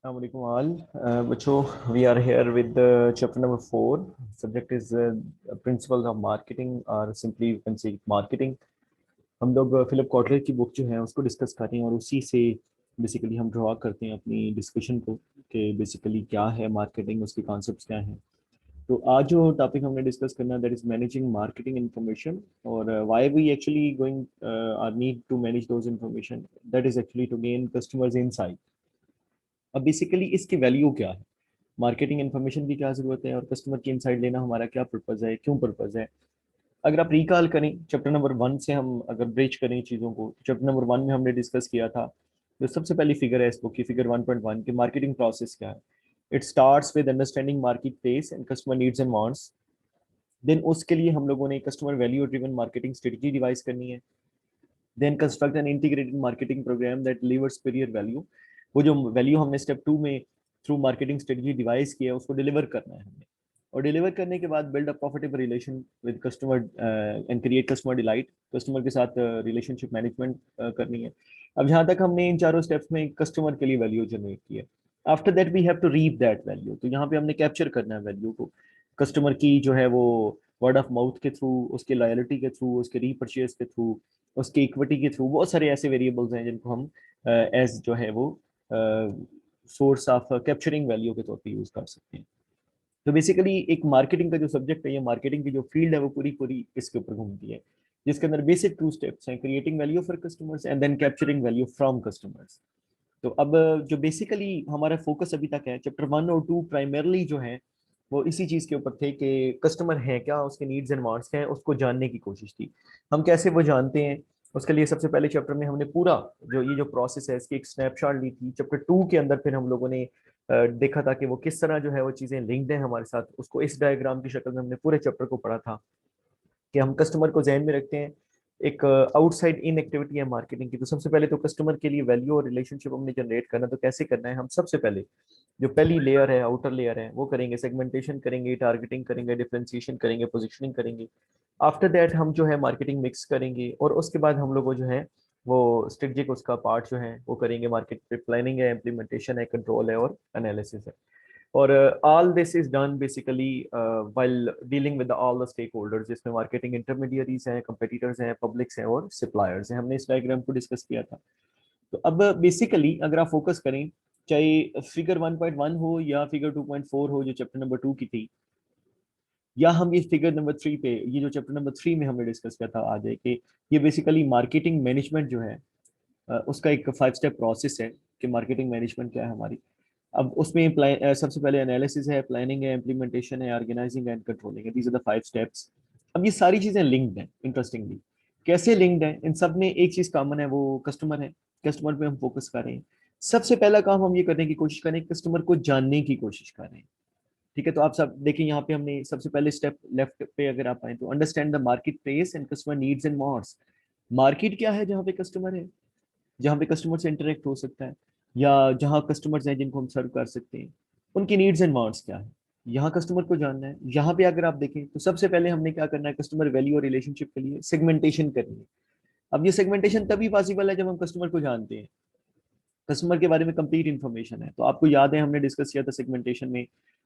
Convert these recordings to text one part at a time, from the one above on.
Assalamu alaikum all. बच्चों, we are here with the chapter number 4. Subject is principles of marketing or simply you can say marketing. हम लोग Philip Kotler की book जो है उसको discuss कर रहे हैं और उसी से बेसिकली हम ड्रॉ करते हैं अपनी डिस्कशन को कि बेसिकली क्या है मार्केटिंग, उसके कॉन्सेप्ट्स क्या हैं। तो आज जो टॉपिक हमने डिस्कस करना है that is managing marketing information और why we actually going are need to manage those information that is actually to gain customers insight. अब बेसिकली इसकी वैल्यू क्या है, मार्केटिंग इन्फॉर्मेशन की क्या जरूरत है और कस्टमर की इनसाइट लेना हमारा क्या पर्पज है, क्यों पर्पज है। अगर आप रिकॉल करें चैप्टर नंबर 1 से, हम अगर ब्रेच करें चीज़ों को, चैप्टर नंबर 1 में हमने डिस्कस किया था जो सबसे पहली फिगर है इस बुक की, फिगर 1.1 की मार्केटिंग प्रोसेस क्या है। It starts with understanding market place and customer needs and wants. Then उसके लिए हम लोगों ने customer value driven marketing strategy devise करनी है। Then construct an integrated marketing programme that delivers superior value. वो जो वैल्यू हमने स्टेप 2 में थ्रू मार्केटिंग स्ट्रेटजी डिवाइस किया उसको डिलीवर करना है हमने। और डिलीवर करने के बाद build a profitable relation with customer and create customer delight, customer के साथ रिलेशनशिप मैनेजमेंट करनी है। अब जहां तक हमने इन चारों स्टेप्स में कस्टमर के लिए वैल्यू जनरेट की है, after that we have to reap that value. तो यहाँ पे हमने कैप्चर करना है वैल्यू को, कस्टमर की जो है वो वर्ड ऑफ माउथ के थ्रू, उसके लॉयल्टी के थ्रू, उसके रीपर्चेज के थ्रू, उसकी इक्विटी के थ्रू। बहुत सारे ऐसे वेरिएबल्स हैं जिनको हम एज जो है वो सोर्स ऑफ कैप्चरिंग वैल्यू के तौर पे यूज कर सकते हैं। तो बेसिकली एक मार्केटिंग का जो सब्जेक्ट है, ये मार्केटिंग की जो फील्ड है वो पूरी पूरी इसके ऊपर घूमती है, जिसके अंदर बेसिक 2 स्टेप्स हैं, creating value for customers and then capturing value from customers. तो अब जो बेसिकली हमारा फोकस अभी तक है चैप्टर 1 और 2 प्राइमरली जो है वो इसी चीज के ऊपर थे कि कस्टमर है क्या, उसके नीड्स एंड वांट्स क्या है, उसको जानने की कोशिश थी। हम कैसे वो जानते हैं, उसके लिए सबसे पहले चैप्टर में हमने पूरा जो ये जो प्रोसेस है इसकी एक स्नैपशॉट ली थी। चैप्टर 2 के अंदर फिर हम लोगों ने देखा था कि वो किस तरह जो है वो चीजें लिंक्ड हैं हमारे साथ, उसको इस डायग्राम की शक्ल में हमने पूरे चैप्टर को पढ़ा था कि हम कस्टमर को जहन में रखते हैं। एक आउटसाइड इन एक्टिविटी है मार्केटिंग की। तो सबसे पहले तो कस्टमर के लिए वैल्यू और रिलेशनशिप हमने जनरेट करना, तो कैसे करना है, हम सबसे पहले जो पहली लेयर है, आउटर लेयर है, वो करेंगे, सेगमेंटेशन करेंगे, टारगेटिंग करेंगे, डिफरेंशिएशन करेंगे, पोजिशनिंग करेंगे। आफ्टर दैट हम जो है मार्केटिंग मिक्स करेंगे और उसके बाद हम लोग जो है वो स्ट्रेटेजिक उसका पार्ट जो है वो करेंगे। मार्केट प्लानिंग है, इम्प्लीमेंटेशन है, कंट्रोल है और एनालिसिस है। और all this is done basically while dealing with all the stakeholders, जिसमें मार्केटिंग इंटरमीडियरीज हैं, कंपेटिटर्स हैं, पब्लिक्स हैं और सप्लायर्स हैं। हमने इस डायग्राम को डिस्कस किया था। तो अब बेसिकली अगर आप फोकस करें, चाहे फिगर 1.1 हो या फिगर 2.4 हो जो चैप्टर नंबर 2 की थी, या हम ये फिगर नंबर 3 पे, ये जो चैप्टर नंबर 3 में हमने डिस्कस किया था आज है कि ये बेसिकली मार्केटिंग मैनेजमेंट जो है उसका एक 5 स्टेप प्रोसेस है कि मार्केटिंग मैनेजमेंट क्या है हमारी। अब उसमें सबसे पहले एनालिसिस है, प्लानिंग है, इम्प्लीमेंटेशन है, ऑर्गेनाइजिंग एंड कंट्रोलिंग है। These are the 5 steps. अब ये सारी चीजें लिंक्ड हैं। इंटरेस्टिंगली कैसे लिंक्ड है, इन सब में एक चीज कॉमन है, वो कस्टमर है। कस्टमर पे हम फोकस कर रहे हैं। सबसे पहला काम हम ये करने की कोशिश करें, कस्टमर को जानने की कोशिश कर रहे हैं। ठीक है, तो आप सब देखिए यहाँ पे हमने सबसे पहले स्टेप लेफ्ट पे अगर आप आए तो understand the market place and customer needs and wants. Market क्या है, जहाँ पे कस्टमर है, जहाँ पे कस्टमर से इंटरेक्ट हो सकता है, या जहाँ कस्टमर्स हैं जिनको हम सर्व कर सकते हैं, उनकी नीड्स एंड वांट्स क्या है, यहाँ कस्टमर को जानना है। यहाँ पे अगर आप देखें तो सबसे पहले हमने क्या करना है, कस्टमर वैल्यू और रिलेशनशिप के लिए सेगमेंटेशन करनी है। अब ये सेगमेंटेशन तभी पॉसिबल है जब हम कस्टमर को जानते हैं, कस्टमर के बारे में कंप्लीट इन्फॉर्मेशन है। तो आपको याद है हमने डिस्कस किया था सेगमेंटेशन में,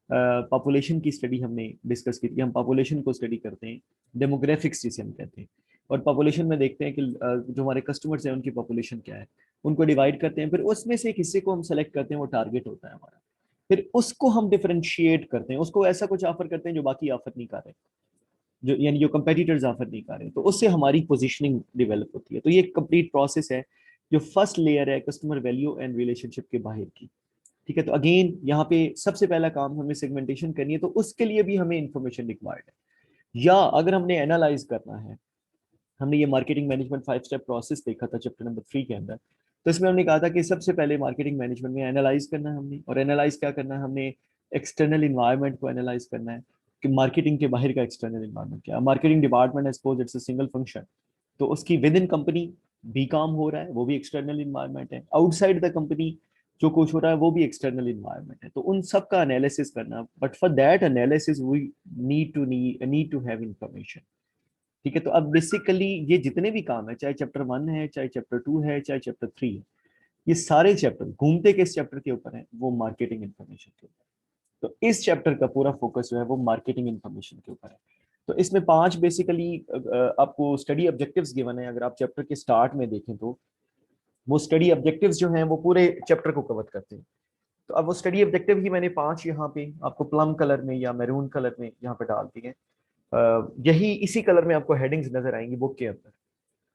पॉपुलेशन की स्टडी हमने डिस्कस की थी। हम पॉपुलेशन को स्टडी करते हैं, डेमोग्राफिक्स जिसे हम कहते हैं, और पॉपुलेशन में देखते हैं कि जो हमारे कस्टमर्स हैं उनकी पॉपुलेशन क्या है, उनको डिवाइड करते हैं, फिर उसमें से एक हिस्से को हम सेलेक्ट करते हैं, वो टारगेट होता है हमारा। फिर उसको हम डिफरेंशिएट करते हैं, उसको ऐसा कुछ ऑफर करते हैं जो बाकी ऑफर नहीं कर रहे, जो यानी जो कंपेटिटर्स ऑफर नहीं कर रहे, तो उससे हमारी पोजीशनिंग डेवलप होती है। तो ये एक कंप्लीट प्रोसेस है जो फर्स्ट लेयर है कस्टमर वैल्यू एंड रिलेशनशिप के बाहर की। ठीक है, तो अगेन यहाँ पे सबसे पहला काम हमें सेगमेंटेशन करनी है, तो उसके लिए भी हमें इंफॉर्मेशन रिक्वायर्ड है। या अगर हमने एनालाइज करना है, हमने ये मार्केटिंग मैनेजमेंट 5 स्टेप प्रोसेस देखा था चैप्टर नंबर 3 के अंदर। तो इसमें हमने कहा था कि सबसे पहले मार्केटिंग मैनेजमेंट में एनालाइज करना है हमने, और एनालाइज क्या करना है हमने, एक्सटर्नल इन्वायरमेंट को एनालाइज करना है कि मार्केटिंग के बाहर का एक्सटर्नल इन्वायरमेंट क्या है। मार्केटिंग डिपार्टमेंट है, suppose it's a single function, तो उसकी विद इन कंपनी भी काम हो रहा है, वो भी एक्सटर्नल इन्वायरमेंट है। आउटसाइड द कंपनी जो कुछ हो रहा है वो भी एक्सटर्नल इन्वायरमेंट है। तो उन सब का एनालिसिस करना, but for that analysis we need to have information. ठीक है, तो अब बेसिकली ये जितने भी काम है, चाहे चैप्टर 1 है, चाहे चैप्टर 2 है, चाहे चैप्टर 3 है, ये सारे चैप्टर घूमते किस चैप्टर के ऊपर है? वो मार्केटिंग इन्फॉर्मेशन के ऊपर। तो इस चैप्टर का पूरा फोकस जो है वो मार्केटिंग इन्फॉर्मेशन के ऊपर है। तो इसमें 5 बेसिकली आपको स्टडी ऑब्जेक्टिव्स गिवन है। अगर आप चैप्टर के स्टार्ट में देखें तो वो स्टडी ऑब्जेक्टिव्स जो हैं वो पूरे चैप्टर को कवर करते हैं। तो अब वो स्टडी ऑब्जेक्टिव ही मैंने 5 यहाँ पे आपको प्लम कलर में या मैरून कलर में यहाँ पे डाल दिए हैं। यही इसी कलर में आपको हेडिंग्स नजर आएंगी बुक के अंदर।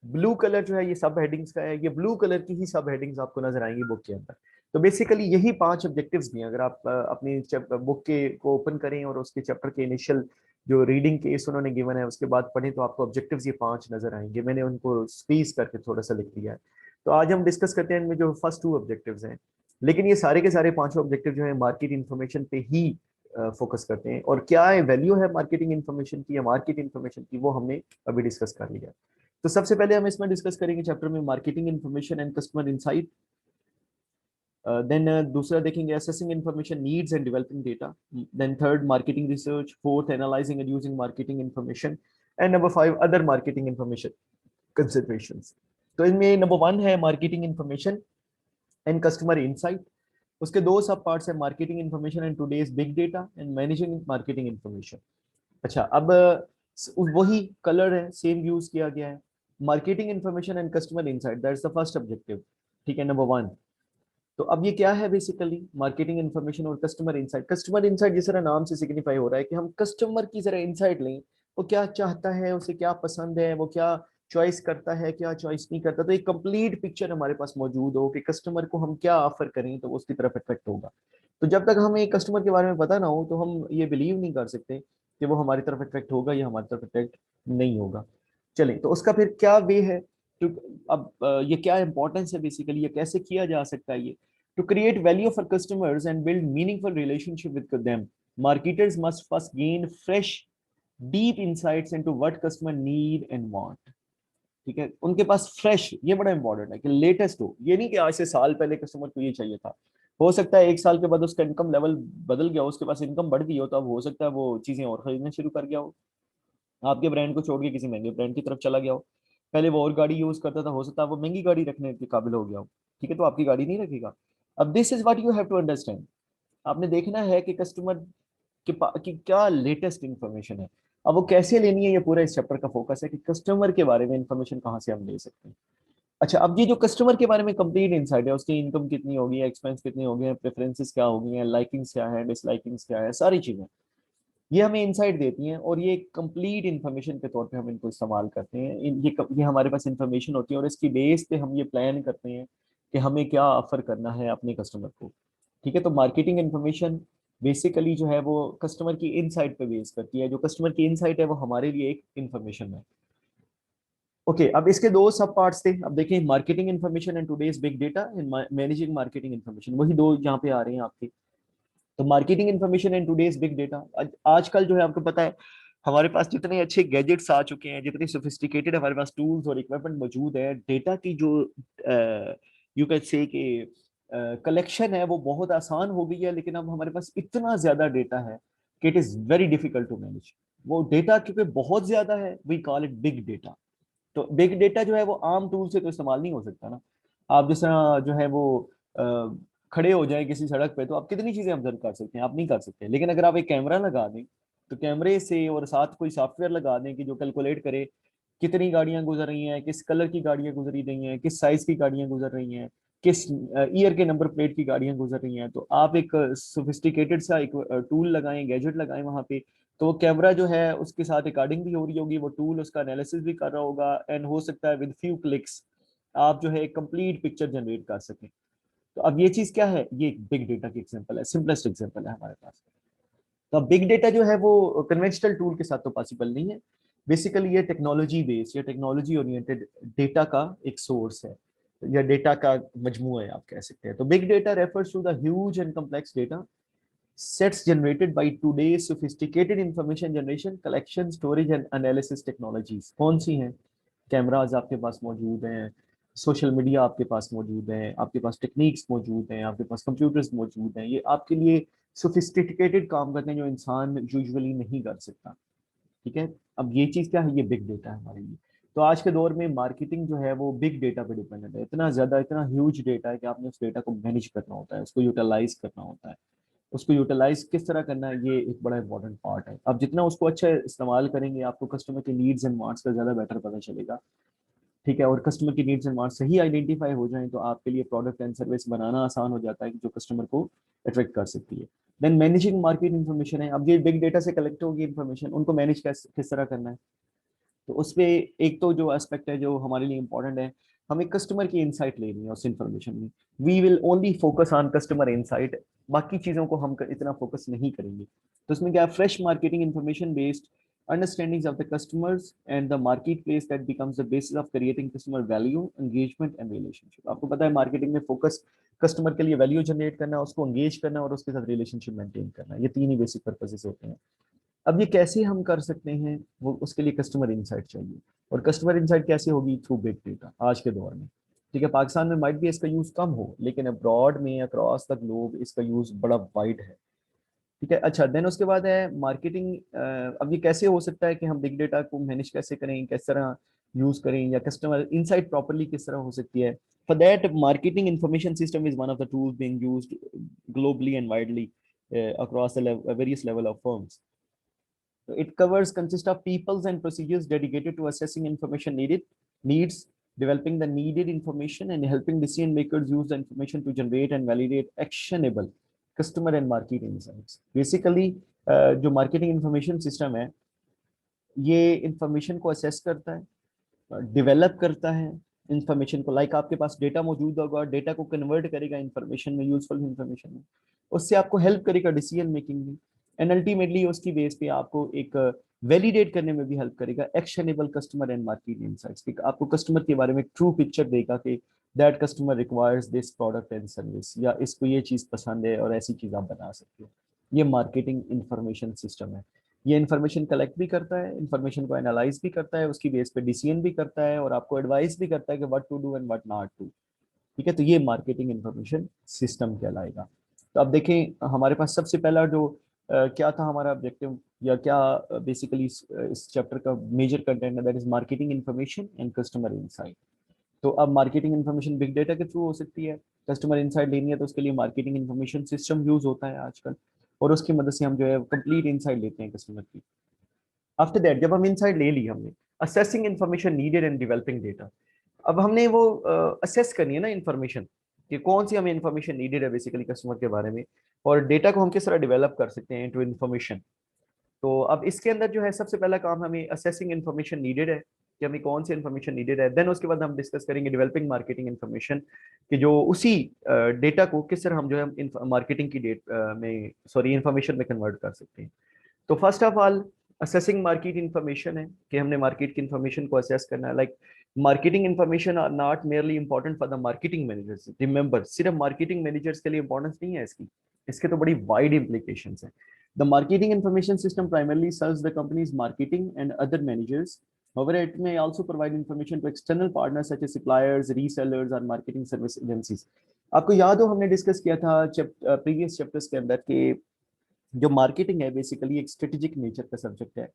ब्लू कलर जो है ये सब हेडिंग्स का है, ये ब्लू कलर की ही सब हेडिंग्स आपको नजर आएंगी बुक के अंदर। तो बेसिकली यही 5 ऑब्जेक्टिव्स भी हैं। अगर आप अपनी बुक के को ओपन करें और उसके चैप्टर के इनिशियल जो रीडिंग केस उन्होंने गिवन है उसके बाद पढ़ें तो आपको ऑब्जेक्टिव्स ये 5 नजर आएंगे। मैंने उनको स्क्वीज करके थोड़ा सा लिख दिया है। तो आज हम डिस्कस करते हैं इनमें जो फर्स्ट 2 ऑब्जेक्टिव्स हैं। लेकिन ये सारे के सारे 5 ऑब्जेक्टिव जो है मार्केट इन्फॉर्मेशन पे ही फोकस करते हैं। और क्या वैल्यू है मार्केटिंग इन्फॉर्मेशन की या मार्केट इन्फॉर्मेशन की, वो हमने अभी डिस्कस कर लिया। तो सबसे पहले हम इसमें डिस्कस करेंगे चैप्टर में marketing information and customer insight. Then दूसरा देखेंगे assessing information needs and developing data. Then third marketing research, fourth analysing and using marketing information, and number 5 other marketing information considerations. तो इनमें नंबर 1 है marketing information and customer insight. उसके 2 sub parts है marketing information and today's big data and managing marketing information. अच्छा, अब वही colour है, same use किया गया है। Marketing information and customer insight, that's the first objective. ठीक है, नंबर 1। तो अब ये क्या है बेसिकली मार्केटिंग इन्फॉर्मेशन और कस्टमर इनसाइट। कस्टमर इनसाइट जिस तरह नाम से सिग्निफाई हो रहा है कि हम कस्टमर की जरा इनसाइट लें, वो क्या चाहता है, उसे क्या पसंद है, वो क्या चॉइस करता है, क्या चॉइस नहीं करता। तो एक कंप्लीट पिक्चर हमारे पास मौजूद हो कि कस्टमर को हम क्या ऑफर करें तो वो उसकी तरफ अट्रैक्ट होगा। तो जब तक हमें कस्टमर के बारे में पता ना हो तो हम ये बिलीव नहीं कर सकते कि वो हमारी तरफ अट्रैक्ट होगा या हमारी तरफ अट्रैक्ट नहीं होगा। चले तो उसका फिर क्या वे है। तो अब ये क्या इंपॉर्टेंस है बेसिकली, ये कैसे किया जा सकता है ये। To create value for customers and build meaningful relationship with them, marketers must first gain fresh, deep insights into what customer need and want. ठीक है, उनके पास फ्रेश, ये बड़ा इंपॉर्टेंट है कि लेटेस्ट हो। ये नहीं कि आज से साल पहले कस्टमर को ये चाहिए था, हो सकता है 1 साल के बाद उसका इनकम लेवल बदल गया हो, उसके पास इनकम बढ़ गई हो, तो अब हो सकता है वो चीजें और खरीदना शुरू कर गया हो, आपके ब्रांड को छोड़ के किसी महंगे ब्रांड की तरफ चला गया हो। पहले वो और गाड़ी यूज करता था, हो सकता है वो महंगी गाड़ी रखने के काबिल हो गया हो। ठीक है, तो आपकी गाड़ी नहीं रखेगा। अब this is what you have to understand. आपने देखना है कि कस्टमर की क्या लेटेस्ट इंफॉर्मेशन है। अब वो कैसे लेनी है, ये पूरा इस चैप्टर का फोकस है कि कस्टमर के बारे में इंफॉर्मेशन कहाँ से हम ले सकते हैं। अच्छा, अब ये जो कस्टमर के बारे में कंप्लीट इनसाइट है, उसकी इनकम कितनी होगी, एक्सपेंस कितने हो गए, प्रेफरेंसेस क्या होगी हैं, लाइकिंग्स क्या है, डिसलाइकिंग्स क्या है, सारी चीजें ये हमें इनसाइट देती हैं। और ये कंप्लीट इन्फॉर्मेशन के तौर पे हम इनको इस्तेमाल करते हैं। ये हमारे पास इन्फॉर्मेशन होती है और इसकी बेस पे हम ये प्लान करते हैं कि हमें क्या ऑफर करना है अपने कस्टमर को। ठीक है, तो मार्केटिंग इन्फॉर्मेशन बेसिकली जो है वो कस्टमर की इनसाइट पे बेस करती है। जो कस्टमर की इनसाइट है वो हमारे लिए एक इन्फॉर्मेशन है। ओके, अब इसके 2 सब पार्ट्स थे। अब देखिए marketing information and today's big data and managing marketing information, वही 2 यहाँ पे आ रहे हैं आपके। तो marketing information and today's big data, आजकल जो है आपको पता है हमारे पास जितने अच्छे गैजेट्स आ चुके हैं, जितनी सोफिस्टिकेटेड हमारे पास टूल्स और इक्विपमेंट मौजूद है, डेटा की जो यू कैन से कि कलेक्शन है वो बहुत आसान हो गई है। लेकिन अब हमारे पास इतना ज्यादा डेटा है कि it is very difficult to manage. वो डेटा क्योंकि बहुत ज्यादा है, we call it big data. तो बिग डेटा जो है वो आम टूल से तो इस्तेमाल नहीं हो सकता ना। आप जिस तरह जो है वो खड़े हो जाए किसी सड़क पे तो आप कितनी चीजें ऑब्जर्व कर सकते हैं, आप नहीं कर सकते। लेकिन अगर आप एक कैमरा लगा दें तो कैमरे से और साथ कोई सॉफ्टवेयर लगा दें कि जो कैलकुलेट करे कितनी गाड़ियां गुजर रही हैं, किस कलर की गाड़ियां गुजरी रही हैं, किस साइज की गाड़ियां गुजर रही हैं, किस ईयर के नंबर प्लेट की गाड़ियां गुजर रही हैं, तो आप एक सोफिस्टिकेटेड सा एक टूल लगाएं, गैजेट लगाएं वहां पे। तो वो कैमरा जो है उसके साथ रिकॉर्डिंग भी हो रही होगी, वो टूल उसका एनालिसिस भी कर रहा होगा, एंड हो सकता है विद फ्यू क्लिक्स आप जो है एक कंप्लीट पिक्चर जनरेट कर सकें। तो अब ये चीज क्या है, ये एक बिग डेटा की एग्जांपल है, सिंपलेस्ट एग्जांपल है हमारे पास। तो बिग डेटा जो है वो कन्वेंशनल टूल के साथ तो पॉसिबल नहीं है। बेसिकली ये टेक्नोलॉजी बेस्ड या टेक्नोलॉजी ओरिएंटेड डेटा का एक सोर्स है या डेटा का मजमू है, आप कह सकते हैं। तो big data refers to the huge and complex data sets generated by today's sophisticated information generation, collection, storage and analysis technologies। कौन सी हैं? कैमराज आपके पास मौजूद हैं, सोशल मीडिया आपके पास मौजूद है, आपके पास टेक्निक्स मौजूद हैं, आपके पास कंप्यूटर्स मौजूद हैं। ये आपके लिए सोफिस्टिकेटेड काम करते हैं जो इंसान यूजुअली नहीं कर सकता। ठीक है, अब ये चीज क्या है, ये बिग डेटा है हमारे लिए। तो आज के दौर में मार्केटिंग जो है वो बिग डेटा पे डिपेंडेंट है, इतना ज्यादा, इतना ह्यूज डेटा है कि आपने उस डेटा को मैनेज करना होता है, उसको यूटिलाइज करना होता है। उसको यूटिलाइज किस तरह करना है, ये एक बड़ा इंपॉर्टेंट पार्ट है। आप जितना उसको अच्छा इस्तेमाल करेंगे, आपको कस्टमर के नीड्स एंड वांट्स का ज्यादा बेटर पता चलेगा। ठीक है, और कस्टमर की नीड्स एंड वांट्स सही आइडेंटिफाई हो जाए तो आपके लिए प्रोडक्ट एंड सर्विस बनाना आसान हो जाता है कि जो कस्टमर को अट्रैक्ट कर सकती है। देन मैनेजिंग मार्केट इन्फॉर्मेशन है, अब ये बिग डेटा से कलेक्ट होगी इन्फॉर्मेशन, उनको मैनेज किस तरह करना है। तो उसपे एक तो जो एस्पेक्ट है जो हमारे लिए इंपॉर्टेंट है, हमें कस्टमर की इंसाइट लेनी है उस इन्फॉर्मेशन में। We will only focus on customer insight, बाकी चीजों को हम इतना फोकस नहीं करेंगे। तो उसमें क्या, fresh marketing information based understandings of the customers and the marketplace that becomes the basis of creating customer value, engagement and relationship। आपको पता है मार्केटिंग में फोकस कस्टमर के लिए वैल्यू जनरेट करना, उसको एंगेज करना और उसके साथ रिलेशनशिप मेंटेन करना, ये तीन ही बेसिक पर्पसेस होते हैं। अब ये कैसे हम कर सकते हैं, वो उसके लिए कस्टमर इंसाइट चाहिए। और कस्टमर इंसाइट कैसे होगी, थ्रू बिग डेटा आज के दौर में। ठीक है, पाकिस्तान में माइट भी इसका यूज कम हो, लेकिन अब्रॉड में अक्रॉस द ग्लोब इसका यूज बड़ा वाइड है। ठीक है, अच्छा, देन उसके बाद है मार्केटिंग। अब ये कैसे हो सकता है कि हम बिग डेटा को मैनेज कैसे करें, किस तरह यूज करें, या कस्टमर इनसाइट प्रॉपर्ली किस तरह हो सकती है। For that marketing information system is one of the tools being used globally and widely across the various level of firms. It covers consists of peoples and procedures dedicated to assessing information needs, developing the needed information, and helping decision makers use the information to generate and validate actionable customer and market insights. Basically, जो marketing information system है, ये information को assess करता है, develop करता है information को। Like आपके पास डेटा मौजूद होगा, डेटा को कन्वर्ट करेगा इंफॉर्मेशन में, यूजफुल इंफॉर्मेशन में, उससे आपको हेल्प करेगा डिसीजन मेकिंग में, एंड अल्टीमेटली उसकी बेस पे आपको एक वैलिडेट करने में भी हेल्प करेगा actionable customer and market insights. आपको कस्टमर के बारे में ट्रू पिक्चर देगा कि that customer requires this product and service, या इसको ये चीज पसंद है और ऐसी चीज आप बना सकते हो। ये मार्केटिंग इंफॉर्मेशन सिस्टम है। ये इन्फॉर्मेशन कलेक्ट भी करता है, इन्फॉर्मेशन को एनालाइज भी करता है, उसकी बेस पे डिसीजन भी करता है, और आपको एडवाइस भी करता है कि what to do and what not to. ठीक है, तो ये मार्केटिंग इंफॉर्मेशन सिस्टम कहलाएगा। तो अब देखें हमारे पास सबसे पहला जो क्या था हमारा ऑब्जेक्टिव, या क्या बेसिकली इस चैप्टर का मेजर कंटेंट है, that is marketing information and customer insight. तो अब मार्केटिंग इन्फॉर्मेशन बिग डेटा के थ्रू हो सकती है, कस्टमर इनसाइट लेनी है तो उसके लिए मार्केटिंग इन्फॉर्मेशन सिस्टम यूज होता है आजकल, और उसकी मदद से हम जो है कंप्लीट इनसाइट लेते हैं कस्टमर की। आफ्टर दैट जब हम इनसाइट ले ली हमने, assessing information needed and developing data. अब हमने वो असेस करनी है ना इन्फॉर्मेशन, कि कौन सी हमें इन्फॉर्मेशन नीडेड है बेसिकली कस्टमर के बारे में, और डेटा को हम किस तरह डेवलप कर सकते हैं टू इन्फॉर्मेशन। तो अब इसके अंदर जो है सबसे पहला काम, हमें असेसिंग इन्फॉर्मेशन नीडेड है कि हमें कौन सी इन्फॉर्मेशन नीडेड है। देन उसके बाद हम डिस्कस करेंगे डेवलपिंग मार्केटिंग इन्फॉर्मेशन, कि जो उसी डेटा को किस तरह हम जो है मार्केटिंग की डेट में, सॉरी, इन्फॉर्मेशन में कन्वर्ट कर सकते हैं। तो first of all assessing market information है कि हमने मार्केट की इन्फॉर्मेशन को असेस करना है। Like marketing information are not merely important for the marketing managers, remember, सिर्फ मार्केटिंग मैनेजर्स के लिए इंपॉर्टेंस नहीं है इसकी, इसके तो बड़ी वाइड implications है। The marketing information system primarily serves the company's marketing and other managers. However, it may also provide information to external partners such as suppliers, resellers, or marketing service agencies. आपको याद हो हमने discuss किया था previous chapters के अंदर कि जो मार्केटिंग है बेसिकली एक स्ट्रेटेजिक नेचर का सब्जेक्ट है,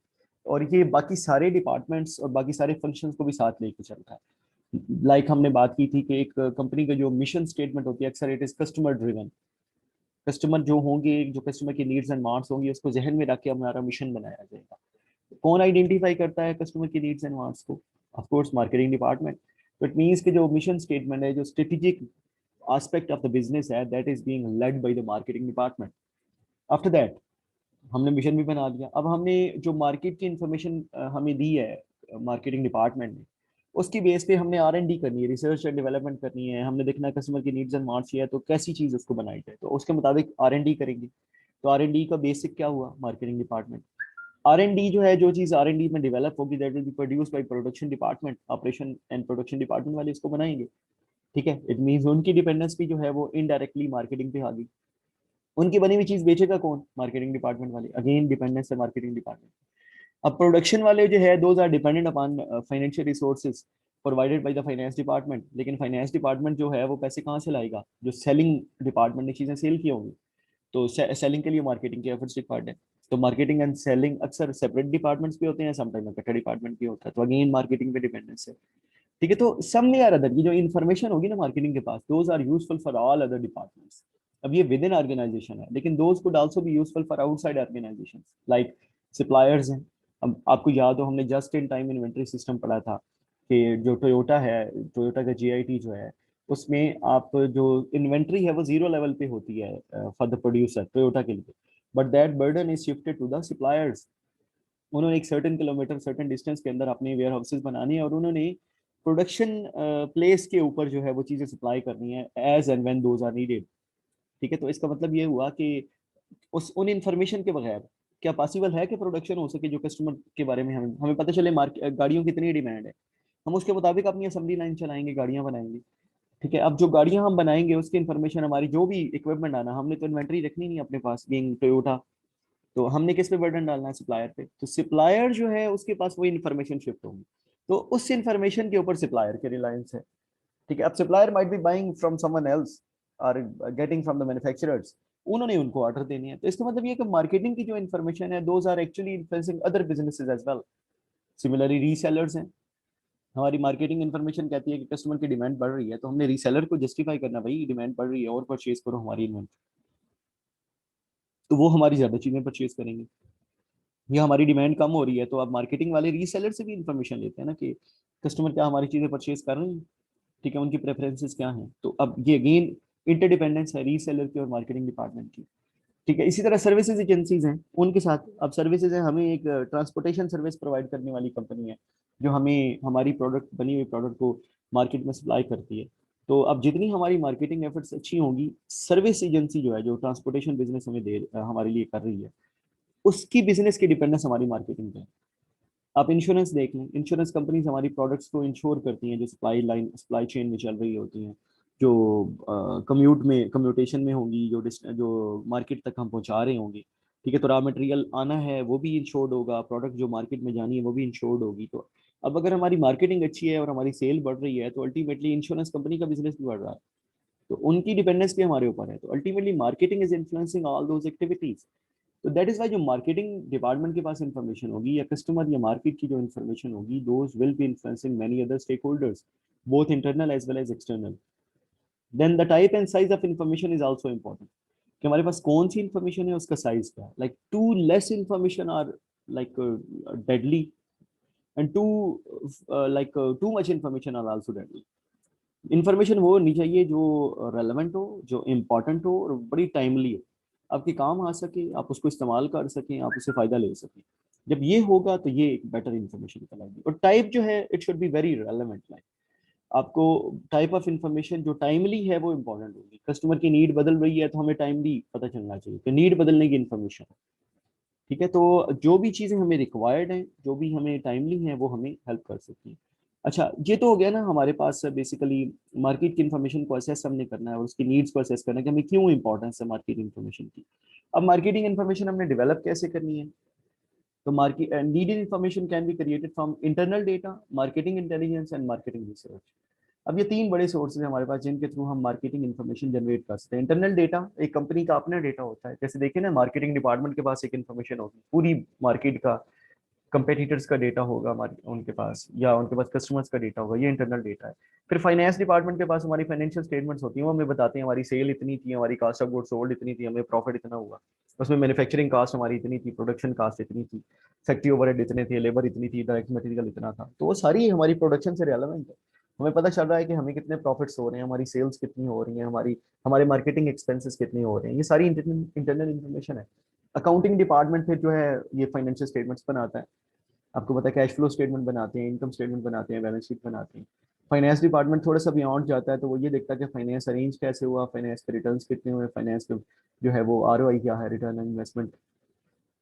और ये बाकी सारे डिपार्टमेंट्स और बाकी सारे फंक्शंस को भी साथ लेके चलता है। लाइक हमने बात की थी कि एक कंपनी का जो मिशन स्टेटमेंट होती है अक्सर it is customer driven. Customer जो होंगे, जो कस्टमर की नीड्स एंड वांट्स होंगी, उसको जहन में रख के हमारा मिशन बनाया जाएगा। कौन आइडेंटिफाई करता है कस्टमर की नीड्स एंड वांट्स को? Of course marketing department. तो इट मींस कि जो मिशन स्टेटमेंट है, जो strategic aspect of the business है, that is being led by the marketing department. After that हमने मिशन भी बना दिया, अब हमने जो मार्केट की इंफॉर्मेशन हमें दी है मार्केटिंग डिपार्टमेंट ने, उसकी बेस पे हमने R&D करनी है, रिसर्च एंड डेवलपमेंट करनी है। हमने देखना है कस्टमर की नीड्स एंड वांट्स है तो कैसी चीज उसको बनाई जाए, तो उसके मुताबिक R&D करेंगे। तो R&D का बेसिक क्या हुआ, मार्केटिंग डिपार्टमेंट। R&D जो है, जो चीज R&D में डेवलप होगी that will be produce by production department, operation and production department वाले इसको बनाएंगे। ठीक है, इट मींस उनकी डिपेंडेंस भी जो है वो इनडायरेक्टली मार्केटिंग पे आ गई। उनकी बनी हुई चीज बेचेगा कौन, मार्केटिंग डिपार्टमेंट वाले, अगेन डिपेंडेंस है मार्केटिंग डिपार्टमेंट। अब प्रोडक्शन वाले जो है those are dependent upon financial resources provided by the finance department, लेकिन फाइनेंस डिपार्टमेंट जो है वो पैसे कहाँ से लाएगा, जो सेलिंग डिपार्टमेंट ने चीजें सेल की होंगी, तो सेलिंग के लिए मार्केटिंग के एफर्ट्स रिक्वायर्ड है। तो मार्केटिंग एंड सेलिंग अक्सर सेपरेट डिपार्टमेंट्स भी होते हैं, समटाइम इकट्ठा डिपार्टमेंट भी होता है, तो अगेन मार्केटिंग पे डिपेंडेंस है। ठीक है, तो सम में यार अदर, ये जो इन्फॉर्मेशन होगी ना मार्केटिंग के पास, those are useful for all other departments. अब ये विद इन ऑर्गेनाइजेशन है, लेकिन those could also be useful for outside organization, like suppliers हैं। अब आपको याद हो, हमने just in time inventory system पढ़ा था कि जो टोयोटा है, टोयोटा का जीआईटी जो है, उसमें आप जो इन्वेंट्री है वो जीरो लेवल पे होती है फॉर द प्रोड्यूसर टोयोटा के लिए, but that burden is shifted to the suppliers. उन्होंने एक सर्टेन किलोमीटर सर्टेन डिस्टेंस के अंदर अपने वेयर हाउसेज बनाने हैं, और उन्होंने प्रोडक्शन प्लेस के ऊपर जो है वो चीजें सप्लाई करनी है as and when those are needed. ठीक है, तो इसका मतलब ये हुआ कि उस उन इंफॉर्मेशन के बगैर क्या पॉसिबल है कि प्रोडक्शन हो सके, जो कस्टमर के बारे में हमें हमें पता चले मार्केट गाड़ियों की इतनी डिमांड है, हम उसके मुताबिक अपनी असेंबली लाइन चलाएंगे, गाड़ियां बनाएंगे। ठीक है, अब जो गाड़ियां हम बनाएंगे उसकी इन्फॉर्मेशन, हमारी जो भी इक्विपमेंट आना, हमने तो इन्वेंट्री रखनी नहीं अपने पास बीइंग टोयोटा, तो हमने किस पे बर्डन डालना है, सप्लायर पे। तो सप्लायर जो है उसके पास वो इन्फॉर्मेशन शिफ्ट होगी, तो उस इन्फॉर्मेशन के ऊपर सप्लायर की रिलायंस है। ठीक है, अब supplier might be buying from someone else और गेटिंग फ्रॉम द मैन्युफैक्चरर्स, उन्होंने उनको ऑर्डर देनी है। तो इसका मतलब ये कि मार्केटिंग की जो इन्फॉर्मेशन है, those are actually influencing other businesses as well. Similarly resellers हैं, हमारी मार्केटिंग इन्फॉर्मेशन कहती है कि कस्टमर की डिमांड बढ़ रही है, तो हमने रीसेलर को जस्टिफाई करना, भाई डिमांड बढ़ रही है और परचेज करो हमारी इन्वेंट्री, तो वो हमारी ज्यादा चीजें परचेज करेंगे। या हमारी डिमांड कम हो रही है, तो अब मार्केटिंग वाले रीसेलर से भी इन्फॉर्मेशन लेते हैं ना कि कस्टमर क्या हमारी चीजें परचेज कर रहे हैं, ठीक है, उनकी प्रेफरेंसेस क्या हैं। तो अब ये अगेन इंटरडिपेंडेंस है रीसेलर की और मार्केटिंग डिपार्टमेंट की। ठीक है, इसी तरह सर्विसेज एजेंसीज हैं, उनके साथ अब सर्विसेज है, हमें एक ट्रांसपोर्टेशन सर्विस प्रोवाइड करने वाली कंपनी है जो हमें हमारी प्रोडक्ट, बनी हुई प्रोडक्ट को मार्केट में सप्लाई करती है। तो अब जितनी हमारी मार्केटिंग एफर्ट्स अच्छी होंगी, सर्विस एजेंसी जो है जो ट्रांसपोर्टेशन बिजनेस हमें हमारे लिए कर रही है, उसकी बिजनेस की डिपेंडेंस हमारी मार्केटिंग पे है। आप इंश्योरेंस देख लें, इंश्योरेंस कंपनीज हमारी प्रोडक्ट्स को इंश्योर करती हैं, जो सप्लाई चेन में चल रही होती हैं, जो कम्यूटेशन में होंगी, जो मार्केट तक हम पहुंचा रहे होंगे। ठीक है, तो रॉ मटेरियल आना है वो भी इंश्योर्ड होगा, प्रोडक्ट जो मार्केट में जानी है वो भी इंश्योर्ड होगी। तो अब अगर हमारी मार्केटिंग अच्छी है और हमारी सेल बढ़ रही है, तो अल्टीमेटली इंश्योरेंस कंपनी का बिजनेस भी बढ़ रहा है, तो उनकी डिपेंडेंस भी हमारे ऊपर है। तो ultimately marketing is influencing all those activities. तो दैट इज वाई जो मार्केटिंग डिपार्टमेंट के पास इंफॉर्मेशन होगी, या कस्टमर या मार्केट की जो इंफॉर्मेशन होगी, those will be influencing many other stakeholders, both internal as well as external. Then the type and size of information is also important, कि हमारे पास कौन सी इंफॉर्मेशन है, उसका साइज क्या है। Like too less information are like deadly, and too like too much information are also deadly. Information वो होनी चाहिए जो रेलेवेंट हो, जो इम्पोर्टेंट हो और बड़ी टाइमली हो, आपके काम आ सके, आप उसको इस्तेमाल कर सकें, आप उससे फायदा ले सकें। जब ये होगा तो ये एक बेटर इंफॉर्मेशन कहलाएगी। और टाइप जो है, it should be very relevant. Like आपको टाइप ऑफ इंफॉर्मेशन जो टाइमली है वो इंपॉर्टेंट होगी। कस्टमर की नीड बदल रही है, तो हमें टाइमली पता चलना चाहिए कि नीड बदलने की इंफॉर्मेशन। ठीक है, तो जो भी चीज़ें हमें रिक्वायर्ड हैं, जो भी हमें टाइमली हैं, वो हमें हेल्प कर सकती हैं। अच्छा, ये तो हो गया ना हमारे पास बेसिकली मार्केट की इन्फॉर्मेशन को असेस हमने करना है और उसकी नीड्स को असेस करना है कि हमें क्यों इंपॉर्टेंस है मार्केट इन्फॉर्मेशन की। अब मार्केटिंग इन्फॉर्मेशन हमने डेवलप कैसे करनी है, तो market needed information can be created from internal data, marketing intelligence and marketing research. अब ये तीन बड़े सोर्सेज हैं हमारे पास जिनके थ्रू हम मार्केटिंग इन्फॉर्मेशन जनरेट कर सकते हैं। इंटरनल डेटा, एक कंपनी का अपना डेटा होता है, जैसे देखिए ना मार्केटिंग डिपार्टमेंट के पास एक इन्फॉर्मेशन होगी पूरी मार्केट का, कंपेटिटर्स का डेटा होगा हमारे उनके पास, या उनके पास कस्टमर्स का डेटा होगा, ये इंटरनल डेटा है। फिर फाइनेंस डिपार्टमेंट के पास हमारी फाइनेंशियल स्टेटमेंट्स होती हैं, वो हमें बताते हैं हमारी सेल इतनी थी, हमारी कॉस्ट ऑफ गुड्स सोल्ड इतनी थी, हमें प्रॉफिट इतना हुआ, उसमें मैन्युफैक्चरिंग कॉस्ट हमारी इतनी थी, प्रोडक्शन कॉस्ट इतनी थी, फैक्ट्री ओवरहेड इतने थे, लेबर इतनी थी, डायरेक्ट मटेरियल इतना था। तो वो सारी हमारी प्रोडक्शन से रिलेवेंट है। हमें पता चल रहा है कि हमें कितने प्रॉफिट्स हो रहे हैं, हमारी सेल्स कितनी हो रही हैं, हमारे मार्केटिंग एक्सपेंसेस कितने हो रहे हैं, ये सारी इंटरनल इन्फॉर्मेशन है। अकाउंटिंग डिपार्टमेंट फिर जो है ये फाइनेंशियल स्टेटमेंट्स बनाता है, आपको पता है कैश फ्लो स्टेटमेंट बनाते हैं, इनकम स्टेटमेंट बनाते हैं, बैलेंस शीट बनाते हैं। फाइनेंस डिपार्टमेंट थोड़ा सा बियॉन्ड जाता है, तो वो ये देखता है कि फाइनेंस अरेंज कैसे हुआ, फाइनेंस के रिटर्न्स कितने हुए, फाइनेंस के जो है वो आरओआई क्या है, रिटर्न ऑन इन्वेस्टमेंट,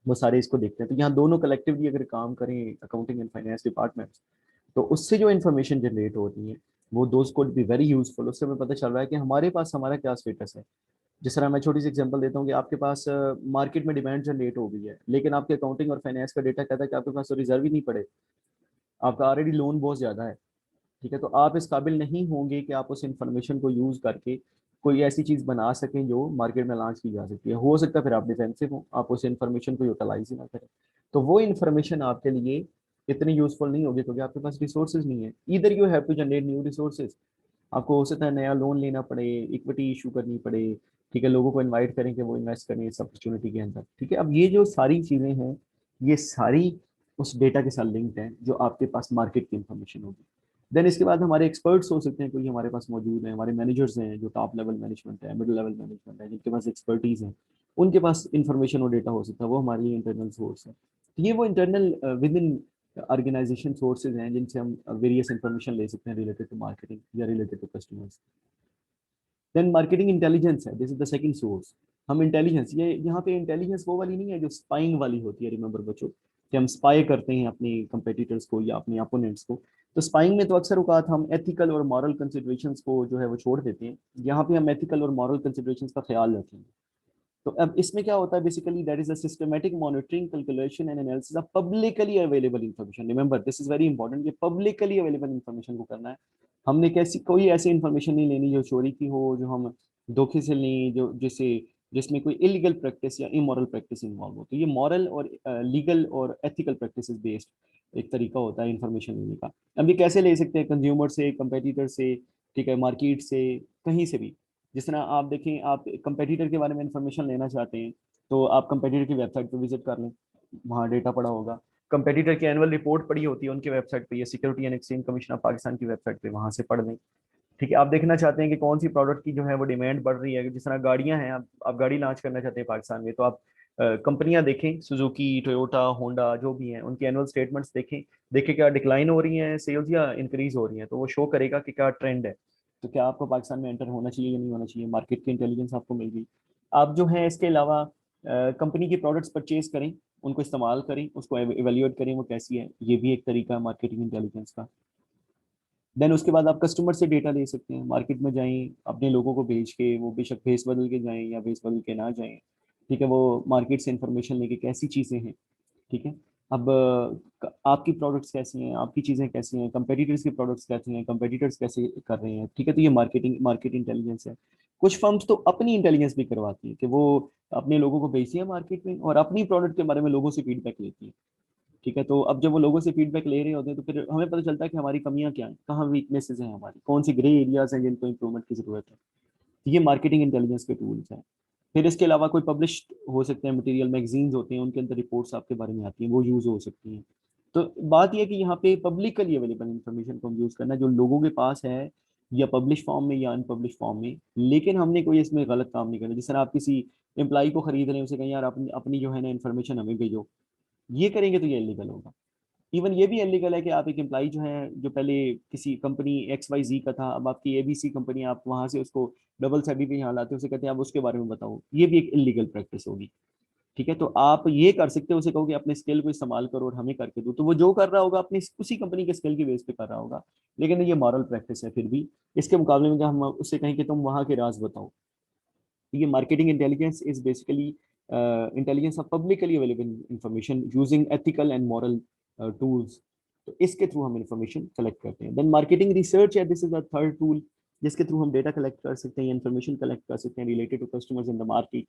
वो सारे इसको देखते हैं। तो यहाँ दोनों कलेक्टिवली अगर काम करें, अकाउंटिंग एंड फाइनेंस डिपार्टमेंट, तो उससे जो इन्फॉर्मेशन जनरेट होती है वो those code be very useful. उससे हमें पता चल रहा है कि हमारे पास हमारा क्या स्टेटस है। जिस तरह मैं छोटी सी एग्जांपल देता हूँ कि आपके पास मार्केट में डिमांड जनरेट हो गई है, लेकिन आपके अकाउंटिंग और फाइनेंस का डेटा कहता है कि आपके पास रिजर्व ही नहीं पड़े, आपका ऑलरेडी लोन बहुत ज्यादा है। ठीक है, तो आप इस काबिल नहीं होंगे कि आप उस इंफॉर्मेशन को यूज करके कोई ऐसी चीज बना सकें जो मार्केट में लॉन्च की जा सकती है। हो सकता है फिर आप डिफेंसिव हो, आप उस इन्फॉर्मेशन को यूटिलाइज ही ना करें, तो वो इन्फॉर्मेशन आपके लिए इतनी यूजफुल नहीं होगी, क्योंकि आपके पास रिसोर्सेज नहीं है। इधर you have to generate new resources, आपको हो सकता है नया लोन लेना पड़े, इक्विटी इशू करनी पड़े, ठीक है, लोगों को इनवाइट करें कि वो इन्वेस्ट करें इस अपॉर्चुनिटी के अंदर, ठीक है। अब ये जो सारी चीजें हैं, ये सारी उस डेटा के साथ लिंक्ड है जो आपके पास मार्केट की इंफॉर्मेशन होगी। देन इसके बाद हमारे एक्सपर्ट्स हो सकते हैं, कोई हमारे पास मौजूद है, हमारे मैनेजर्स हैं जो टॉप लेवल मैनेजमेंट है, मिडिल लेवल मैनेजमेंट है, जिनके पास एक्सपर्टीज है, उनके पास इंफॉर्मेशन और डेटा हो सकता है, वो हमारे लिए इंटरनल सोर्स है। तो ये वो internal within organization sources हैं जिनसे हम वेरियस इंफॉर्मेशन ले सकते हैं रिलेटेड टू मार्केटिंग या related to customers. Then marketing intelligence है, this is the second source. हम इंटेलिजेंस, ये यहाँ पे इंटेलिजेंस वो वाली नहीं है जो स्पाइंग वाली होती है, रिमेंबर बच्चों, कि हम स्पाई करते हैं अपने कंपेटिटर्स को या अपने अपोनेंट्स को। तो स्पाइंग में तो अक्सर औकात हम एथिकल और मॉरल कंसिडरेशंस को जो है वो छोड़ देते हैं, यहाँ पे हम एथिकल और मॉरल कंसिडरेशंस का ख्याल रखेंगे। तो अब इसमें क्या होता है, basically that is a systematic monitoring, calculation and analysis of publicly available information. Remember this is very important, ये पब्लिकली अवेलेबल इन्फॉर्मेशन को करना है। हमने कैसी कोई ऐसी इन्फॉर्मेशन नहीं लेनी जो चोरी की हो, जो हम धोखे से लें, जो जिसे जिसमें कोई इलीगल प्रैक्टिस या इमोरल प्रैक्टिस इन्वॉल्व हो। तो ये मॉरल और लीगल और एथिकल प्रैक्टिस बेस्ड एक तरीका होता है इन्फॉर्मेशन लेने का। अब ये कैसे ले सकते हैं, कंज्यूमर से, कंपेटिटर से, ठीक है, मार्केट से, कहीं से भी। जिस तरह आप देखें, आप कंपेटिटर के बारे में इंफॉर्मेशन लेना चाहते हैं, तो आप कंपेटिटर की वेबसाइट पर विजिट कर लें, वहाँ डेटा पड़ा होगा। कंपेटिटर की एनुअल रिपोर्ट पड़ी होती है उनकी वेबसाइट पे, या security and exchange commission of Pakistan की वेबसाइट पे, वहाँ से पढ़ लें, ठीक है। आप देखना चाहते हैं कि कौन सी प्रोडक्ट की जो है वो डिमांड बढ़ रही है, जिस तरह गाड़ियां हैं, आप गाड़ी लॉन्च करना चाहते हैं पाकिस्तान में, तो आप कंपनियां देखें, सुजुकी, टोयोटा, होंडा, जो भी हैं, उनकी एनुअल स्टेटमेंट्स देखें, देखें क्या डिक्लाइन हो रही हैं सेल्स या इंक्रीज हो रही हैं, तो वो शो करेगा कि क्या ट्रेंड है। तो क्या आपको पाकिस्तान में एंटर होना चाहिए या नहीं होना चाहिए, मार्केट की इंटेलिजेंस आपको मिल गई। आप जो है इसके अलावा कंपनी के प्रोडक्ट्स परचेज करें, उनको इस्तेमाल करें, उसको एवेल्यूएट करें वो कैसी है, ये भी एक तरीका है मार्केटिंग इंटेलिजेंस का। देन उसके बाद आप कस्टमर से डेटा ले सकते हैं, मार्केट में जाएं, अपने लोगों को भेज के, वो बेशक फेस बदल के जाएं या फेस बदल के ना जाएं, ठीक है, वो मार्केट से इंफॉर्मेशन लेके कैसी चीज़ें हैं, ठीक है। अब आपकी प्रोडक्ट्स कैसी हैं, आपकी चीज़ें कैसी हैं, कंपेटिटर्स की प्रोडक्ट्स कैसी हैं, कंपेटिटर्स कैसे कर रहे हैं, ठीक है। तो ये मार्केट इंटेलिजेंस है। कुछ फर्म्स तो अपनी इंटेलिजेंस भी करवाती हैं कि वो अपने लोगों को भेजती है मार्केट में और अपनी प्रोडक्ट के बारे में लोगों से फीडबैक लेती है, ठीक है। तो अब जब वो लोगों से फीडबैक ले रहे होते हैं, तो फिर हमें पता चलता है कि हमारी कमियां क्या हैं, कहाँ वीकनेसेस हैं हमारी, कौन सी ग्रे एरियाज हैं जिनको इंप्रूवमेंट की जरूरत है। तो ये मार्केटिंग इंटेलिजेंस के टूल्स हैं। फिर इसके अलावा कोई पब्लिश हो सकते हैं मटेरियल, मैगजीन्स होते हैं, उनके अंदर रिपोर्ट्स आपके बारे में आती हैं, वो यूज हो सकती हैं। तो बात यह है कि यहाँ पे पब्लिकली अवेलेबल इन्फॉर्मेशन को हम यूज करना जो लोगों के पास है, या पब्लिश फॉर्म में या अनपब्लिश फॉर्म में, लेकिन हमने कोई इसमें गलत काम नहीं करना। जिस तरह आप किसी एम्प्लॉय को खरीद रहे हैं, उसे कहें यार अपनी अपनी जो है ना इन्फॉर्मेशन हमें भेजो, ये करेंगे तो ये इलीगल होगा। इवन ये भी इलीगल है कि आप एक एम्प्लॉई जो है, जो पहले किसी कंपनी XYZ का था, अब आपकी ABC कंपनी, आप वहां से उसको डबल सर्टिफिकेट पे यहाँ लाते हो, उसे कहते हैं आप उसके बारे में बताओ, ये भी एक इलीगल प्रैक्टिस होगी, ठीक है। तो आप ये कर सकते हो, उसे कहोगे अपने स्किल को इस्तेमाल करो और हमें करके दो, तो वो जो कर रहा होगा अपनी उसी कंपनी के स्किल की बेस पे कर रहा होगा, लेकिन ये मॉरल प्रैक्टिस है फिर भी। इसके मुकाबले में हम उससे कहें कि तुम वहां के राज बताओ। ये marketing intelligence is basically intelligence of publicly available information using ethical and moral tools. तो इसके थ्रू हम इंफॉर्मेशन कलेक्ट करते हैं। देन मार्केटिंग रिसर्च है, this is a third tool, जिसके थ्रू हम डेटा कलेक्ट कर सकते हैं, इंफॉर्मेशन कलेक्ट कर सकते हैं related to customers in the market.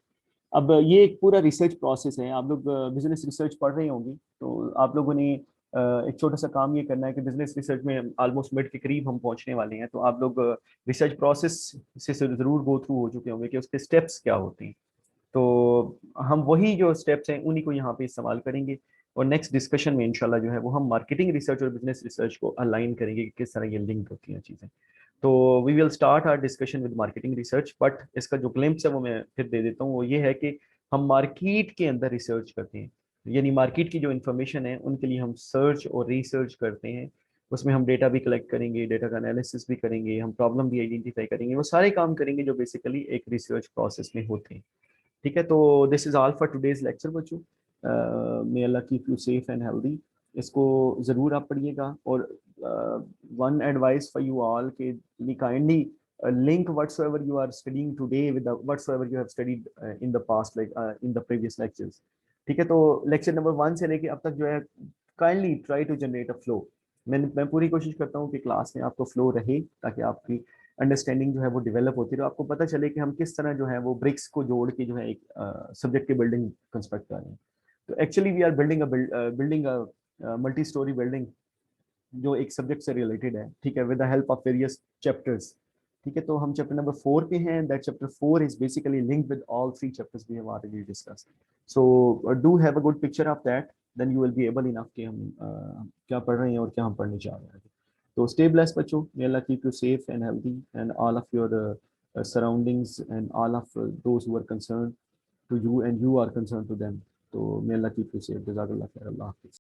अब ये एक पूरा रिसर्च प्रोसेस है। आप लोग बिजनेस रिसर्च पढ़ रहे होंगे, तो आप लोगों ने एक छोटा सा काम ये करना है कि बिजनेस रिसर्च में ऑलमोस्ट मिड के करीब हम पहुंचने वाले हैं, तो आप लोग रिसर्च प्रोसेस से जरूर गो थ्रू हो चुके होंगे कि उसके स्टेप्स क्या होते हैं। तो हम वही जो स्टेप्स हैं उन्हीं को यहाँ पे इस्तेमाल करेंगे, और नेक्स्ट डिस्कशन में इंशाल्लाह जो है वो हम मार्केटिंग रिसर्च और बिजनेस रिसर्च को अलाइन करेंगे कि किस तरह ये लिंक होती हैं चीज़ें। तो we will start our discussion with marketing research, but इसका जो ग्लिम्प्स है वो मैं फिर दे देता हूँ, वो ये है कि हम मार्केट के अंदर रिसर्च करते हैं, यानी मार्केट की जो इन्फॉर्मेशन है उनके लिए हम सर्च और रिसर्च करते हैं। उसमें हम डेटा भी कलेक्ट करेंगे, डेटा का एनालिसिस भी करेंगे, हम प्रॉब्लम भी आइडेंटिफाई करेंगे, वो सारे काम करेंगे जो बेसिकली एक रिसर्च प्रोसेस में होते हैं, ठीक है। तो this is all for today's lecture बच्चों। May Allah keep you safe and healthy. इसको ज़रूर आप पढ़िएगा, और one advice for you all के be kindly link whatsoever you are studying today with the whatsoever you have studied in the past, like in the previous lectures, ठीक है। तो lecture number 1 से लेके अब तक जो है, kindly try to generate a flow. मैं पूरी कोशिश करता हूँ कि क्लास में आपको फ्लो रहे, ताकि आपकी अंडरस्टैंडिंग जो है वो डेवलप होती रहे, आपको पता चले कि हम किस तरह जो है वो ब्रिक्स को जोड़ के जो है एक सब्जेक्ट की बिल्डिंग कंस्ट्रक्ट कर रहे हैं। तो actually we are building a multi storey building जो एक सब्जेक्ट से रिलेटेड है, ठीक है, with the help of various chapters. ठीक है, तो हम चैप्टर नंबर 4 पे हैं। That chapter 4 is basically linked with all 3 chapters we have already discussed. So do have a good picture of that, then you will be able enough कि हम क्या पढ़ रहे हैं और क्या हम पढ़ने जा रहे हैं। तो स्टे ब्लेस्ड बच्चों, may Allah keep you safe and healthy and all of your surroundings and all of those who are concerned to you and you are concerned to them. तो may Allah keep you safe. Jazakallah khair. Allah Hafiz.